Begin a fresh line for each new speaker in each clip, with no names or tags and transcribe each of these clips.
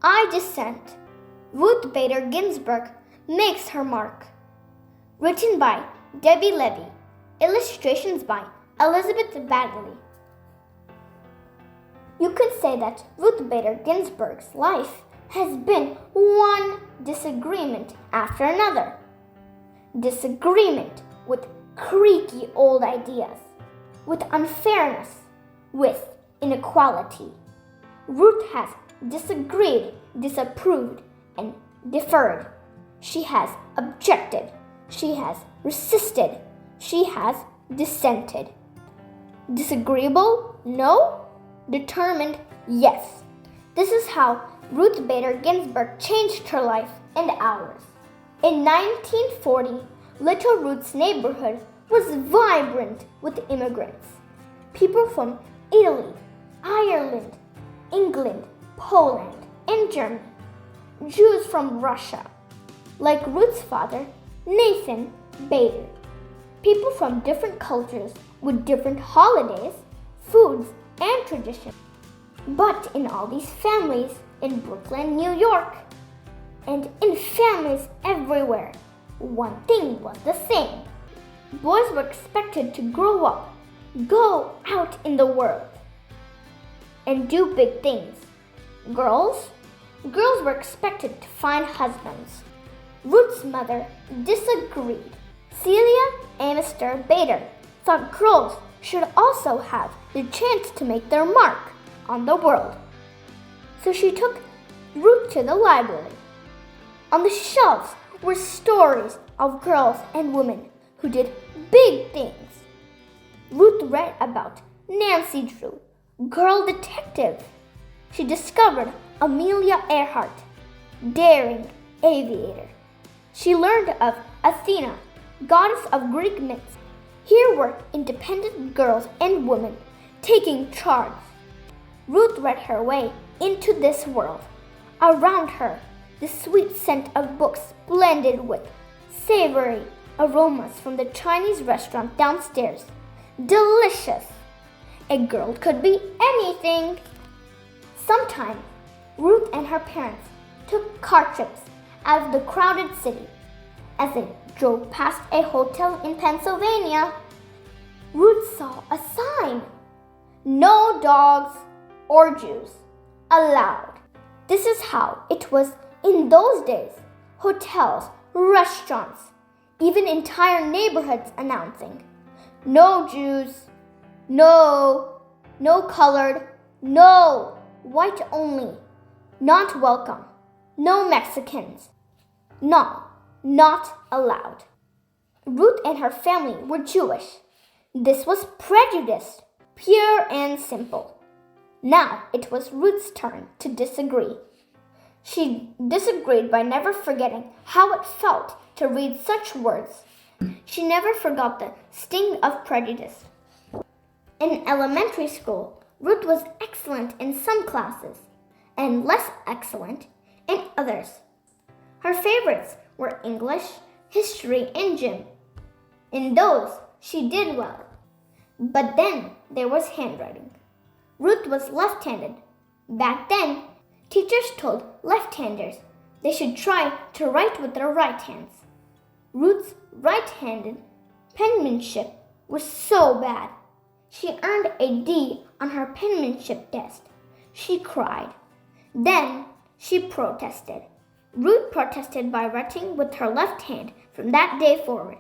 I Dissent. Ruth Bader Ginsburg makes her mark. Written by Debbie Levy. Illustrations by Elizabeth Badley. You could say that Ruth Bader Ginsburg's life has been one disagreement after another. Disagreement with creaky old ideas, with unfairness, with inequality. Ruth has disagreed, disapproved, and deferred. She has objected. She has resisted. She has dissented. Disagreeable? No. Determined? Yes. This is how Ruth Bader Ginsburg changed her life and ours. In 1940, Little Ruth's neighborhood was vibrant with immigrants. People from Italy, Ireland, England, Poland, and Germany. Jews from Russia, like Ruth's father, Nathan Bader. People from different cultures with different holidays, foods, and traditions. But in all these families in Brooklyn, New York, and in families everywhere, one thing was the same. Boys were expected to grow up, go out in the world, and do big things. Girls were expected to find husbands. Ruth's mother disagreed. Celia Amister Bader thought girls should also have the chance to make their mark on the world. So she took Ruth to the library. On the shelves were stories of girls and women who did big things. Ruth read about Nancy Drew, girl detective. She discovered Amelia Earhart, daring aviator. She learned of Athena, goddess of Greek myths. Here were independent girls and women taking charge. Ruth read her way into this world. Around her, the sweet scent of books blended with savory aromas from the Chinese restaurant downstairs. Delicious! A girl could be anything. Sometimes, Ruth and her parents took car trips out of the crowded city. As they drove past a hotel in Pennsylvania, Ruth saw a sign. No dogs or Jews allowed. This is how it was in those days. Hotels, restaurants, even entire neighborhoods announcing, no Jews, no colored, no white only, not welcome, no Mexicans, no, not allowed. Ruth and her family were Jewish. This was prejudice, pure and simple. Now it was Ruth's turn to disagree. She disagreed by never forgetting how it felt to read such words. She never forgot the sting of prejudice. In elementary school, Ruth was excellent in some classes and less excellent in others. Her favorites were English, history, and gym. In those, she did well. But then there was handwriting. Ruth was left-handed. Back then, teachers told left-handers they should try to write with their right hands. Ruth's right-handed penmanship was so bad. She earned a D on her penmanship test. She cried. Then she protested. Ruth protested by writing with her left hand from that day forward.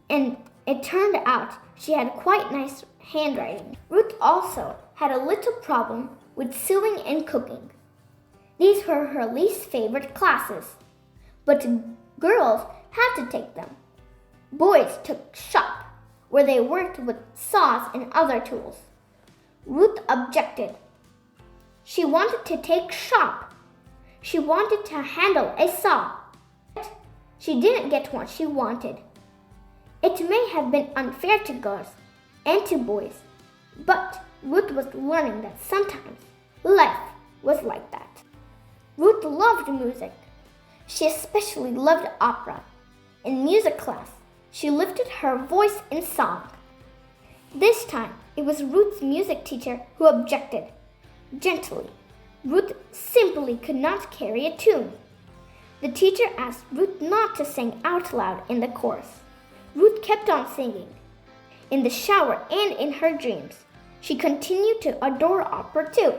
And it turned out she had quite nice handwriting. Ruth also had a little problem with sewing and cooking. These were her least favorite classes, but girls had to take them. Boys took shop, where they worked with saws and other tools. Ruth objected. She wanted to take shop. She wanted to handle a saw. But she didn't get what she wanted. It may have been unfair to girls and to boys, but Ruth was learning that sometimes life was like that. Ruth loved music. She especially loved opera. In music class, she lifted her voice in song. This time, it was Ruth's music teacher who objected. Gently, Ruth simply could not carry a tune. The teacher asked Ruth not to sing out loud in the chorus. Ruth kept on singing. In the shower and in her dreams, she continued to adore opera too.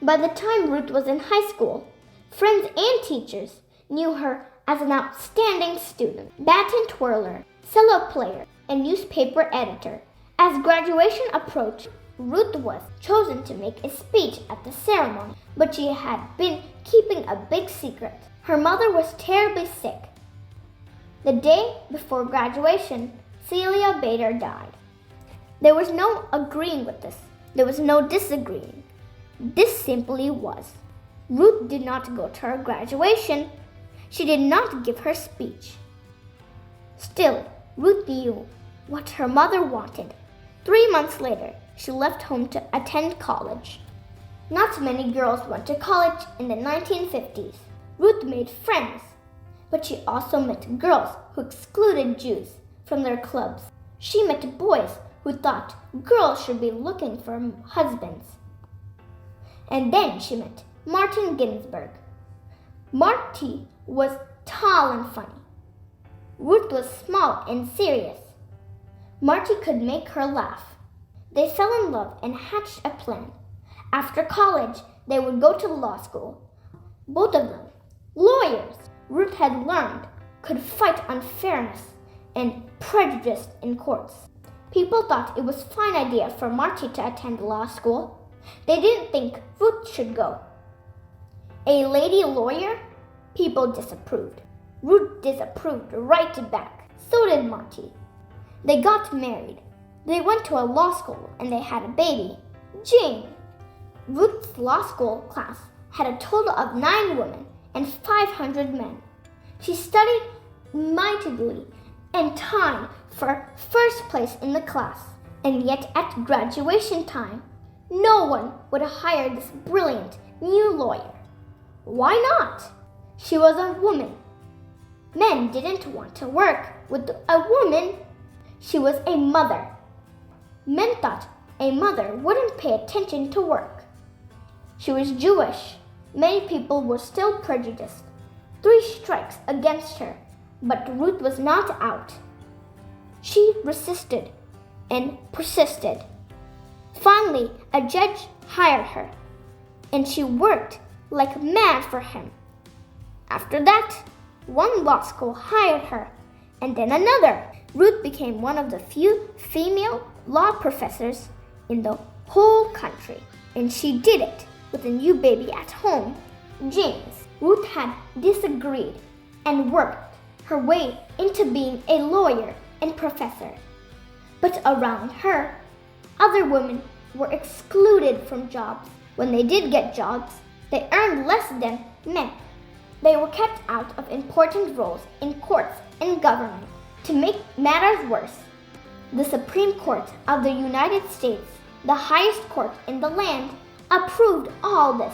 By the time Ruth was in high school, friends and teachers knew her as an outstanding student, baton twirler, cello player, and newspaper editor. As graduation approached, Ruth was chosen to make a speech at the ceremony, but she had been keeping a big secret. Her mother was terribly sick. The day before graduation, Celia Bader died. There was no agreeing with this. There was no disagreeing. This simply was. Ruth did not go to her graduation. She did not give her speech. Still, Ruth knew what her mother wanted. 3 months later, she left home to attend college. Not many girls went to college in the 1950s. Ruth made friends, but she also met girls who excluded Jews from their clubs. She met boys who thought girls should be looking for husbands. And then she met Martin Ginsburg. Marty was tall and funny. Ruth was small and serious. Marty could make her laugh. They fell in love and hatched a plan. After college, they would go to law school. Both of them, lawyers, Ruth had learned, could fight unfairness and prejudice in courts. People thought it was a fine idea for Marty to attend law school. They didn't think Ruth should go. A lady lawyer? People disapproved. Ruth disapproved right back. So did Marty. They got married. They went to a law school and they had a baby, Jane. Ruth's law school class had a total of 9 women and 500 men. She studied mightily and tied for first place in the class. And yet at graduation time, no one would hire this brilliant new lawyer. Why not? She was a woman. Men didn't want to work with a woman. She was a mother. Men thought a mother wouldn't pay attention to work. She was Jewish. Many people were still prejudiced. 3 strikes against her, but Ruth was not out. She resisted and persisted. Finally, a judge hired her, and she worked like mad for him. After that, one law school hired her, and then another. Ruth became one of the few female law professors in the whole country, and she did it with a new baby at home, James. Ruth had disagreed and worked her way into being a lawyer and professor. But around her, other women were excluded from jobs. When they did get jobs, they earned less than men. They were kept out of important roles in courts and government. To make matters worse, the Supreme Court of the United States, the highest court in the land, approved all this,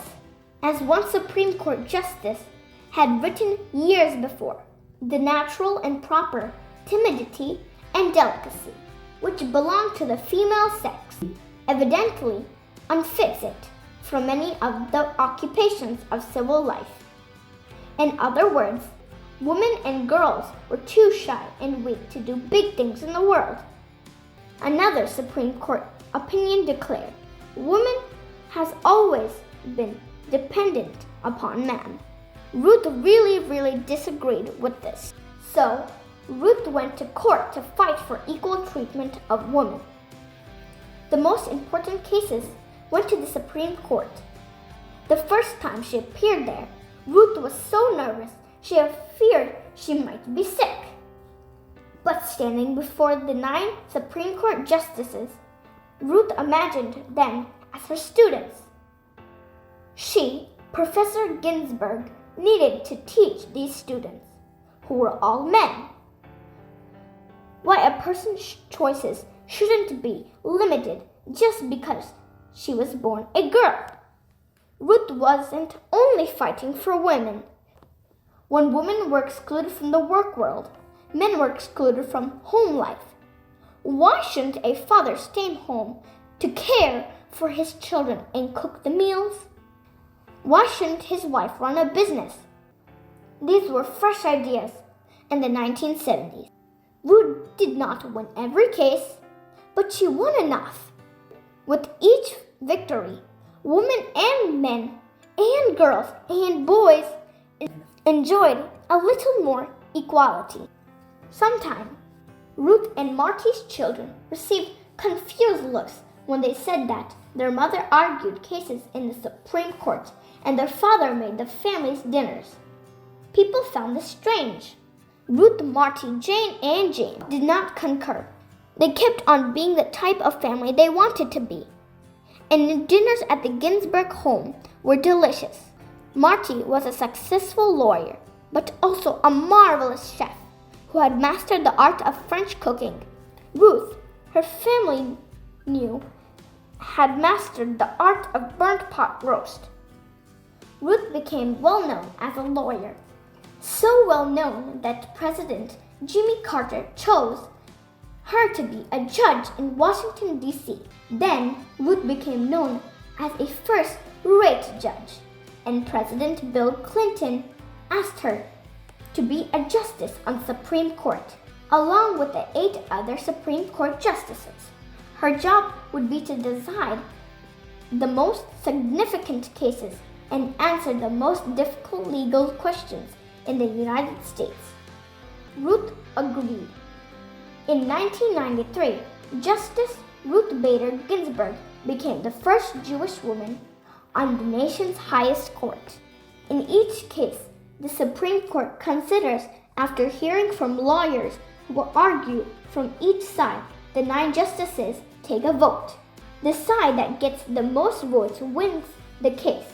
as one Supreme Court justice had written years before. The natural and proper timidity and delicacy, which belong to the female sex, evidently unfits it for many of the occupations of civil life. In other words, women and girls were too shy and weak to do big things in the world. Another Supreme Court opinion declared, woman has always been dependent upon man. Ruth really disagreed with this. So, Ruth went to court to fight for equal treatment of women. The most important cases went to the Supreme Court. The first time she appeared there, Ruth was so nervous she feared she might be sick. But standing before the 9 Supreme Court justices, Ruth imagined them as her students. She, Professor Ginsburg, needed to teach these students, who were all men, why a person's choices shouldn't be limited just because she was born a girl. Ruth wasn't only fighting for women. When women were excluded from the work world, men were excluded from home life. Why shouldn't a father stay home to care for his children and cook the meals? Why shouldn't his wife run a business? These were fresh ideas in the 1970s. Ruth did not win every case, but she won enough. With each victory, women and men and girls and boys enjoyed a little more equality. Sometimes, Ruth and Marty's children received confused looks when they said that their mother argued cases in the Supreme Court and their father made the family's dinners. People found this strange. Ruth, Marty, Jane, and Jane did not concur. They kept on being the type of family they wanted to be. And the dinners at the Ginsburg home were delicious. Marty was a successful lawyer, but also a marvelous chef who had mastered the art of French cooking. Ruth, her family knew, had mastered the art of burnt pot roast. Ruth became well known as a lawyer, so well known that President Jimmy Carter chose her to be a judge in Washington, D.C. Then Ruth became known as a first-rate judge, and President Bill Clinton asked her to be a justice on the Supreme Court, along with the 8 other Supreme Court justices. Her job would be to decide the most significant cases and answer the most difficult legal questions in the United States. Ruth agreed. In 1993, Justice Ruth Bader Ginsburg became the first Jewish woman on the nation's highest court. In each case, the Supreme Court considers, after hearing from lawyers who will argue from each side, the 9 justices take a vote. The side that gets the most votes wins the case.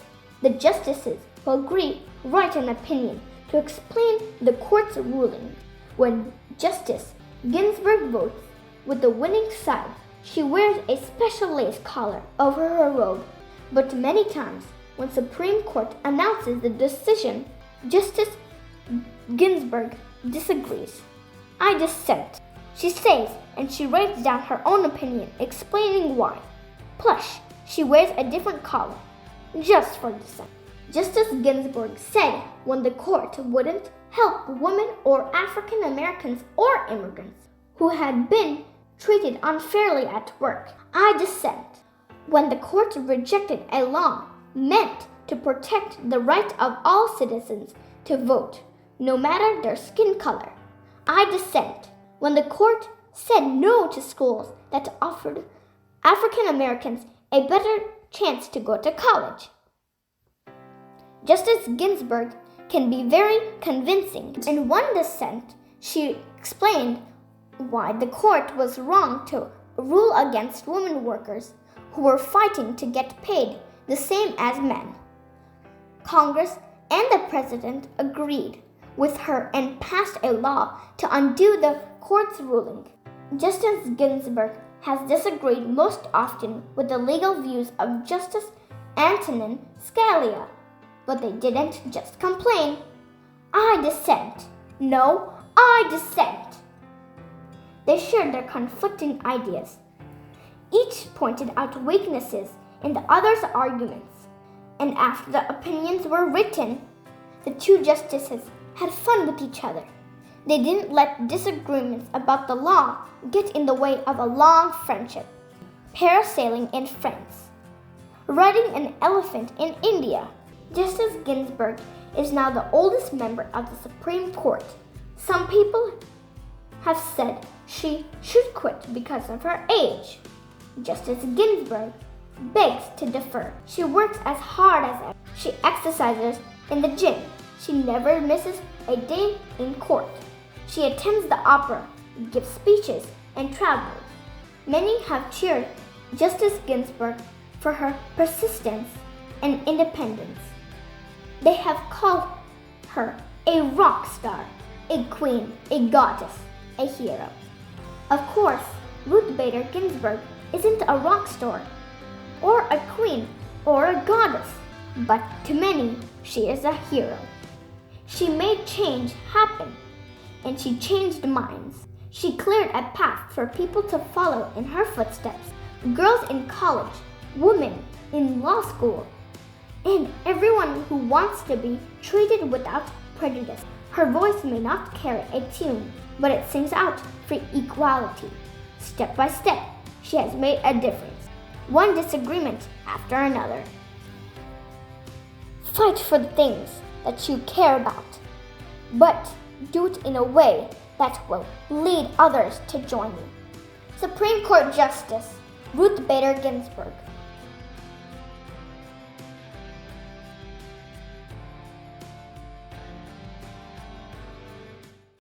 The justices who agree write an opinion to explain the court's ruling. When Justice Ginsburg votes with the winning side, she wears a special lace collar over her robe. But many times, when Supreme Court announces the decision, Justice Ginsburg disagrees. I dissent, she says, and she writes down her own opinion explaining why. Plus, she wears a different collar, just for dissent. Justice Ginsburg said when the court wouldn't help women or African Americans or immigrants who had been treated unfairly at work. I dissent. When the court rejected a law meant to protect the right of all citizens to vote, no matter their skin color. I dissent. When the court said no to schools that offered African Americans a better chance to go to college. Justice Ginsburg can be very convincing. In one dissent, she explained why the court was wrong to rule against women workers who were fighting to get paid the same as men. Congress and the president agreed with her and passed a law to undo the court's ruling. Justice Ginsburg has disagreed most often with the legal views of Justice Antonin Scalia, but they didn't just complain. I dissent. No, I dissent. They shared their conflicting ideas. Each pointed out weaknesses in the other's arguments, and after the opinions were written, the 2 justices had fun with each other. They didn't let disagreements about the law get in the way of a long friendship. Parasailing in France. Riding an elephant in India. Justice Ginsburg is now the oldest member of the Supreme Court. Some people have said she should quit because of her age. Justice Ginsburg begs to differ. She works as hard as ever. She exercises in the gym. She never misses a day in court. She attends the opera, gives speeches, and travels. Many have cheered Justice Ginsburg for her persistence and independence. They have called her a rock star, a queen, a goddess, a hero. Of course, Ruth Bader Ginsburg isn't a rock star, or a queen, or a goddess, but to many, she is a hero. She made change happen, and she changed minds. She cleared a path for people to follow in her footsteps. Girls in college, women in law school, and everyone everyone who wants to be treated without prejudice. Her voice may not carry a tune, but it sings out for equality. Step by step, she has made a difference, one disagreement after another. Fight for the things that you care about, but do it in a way that will lead others to join you. Supreme Court Justice Ruth Bader Ginsburg.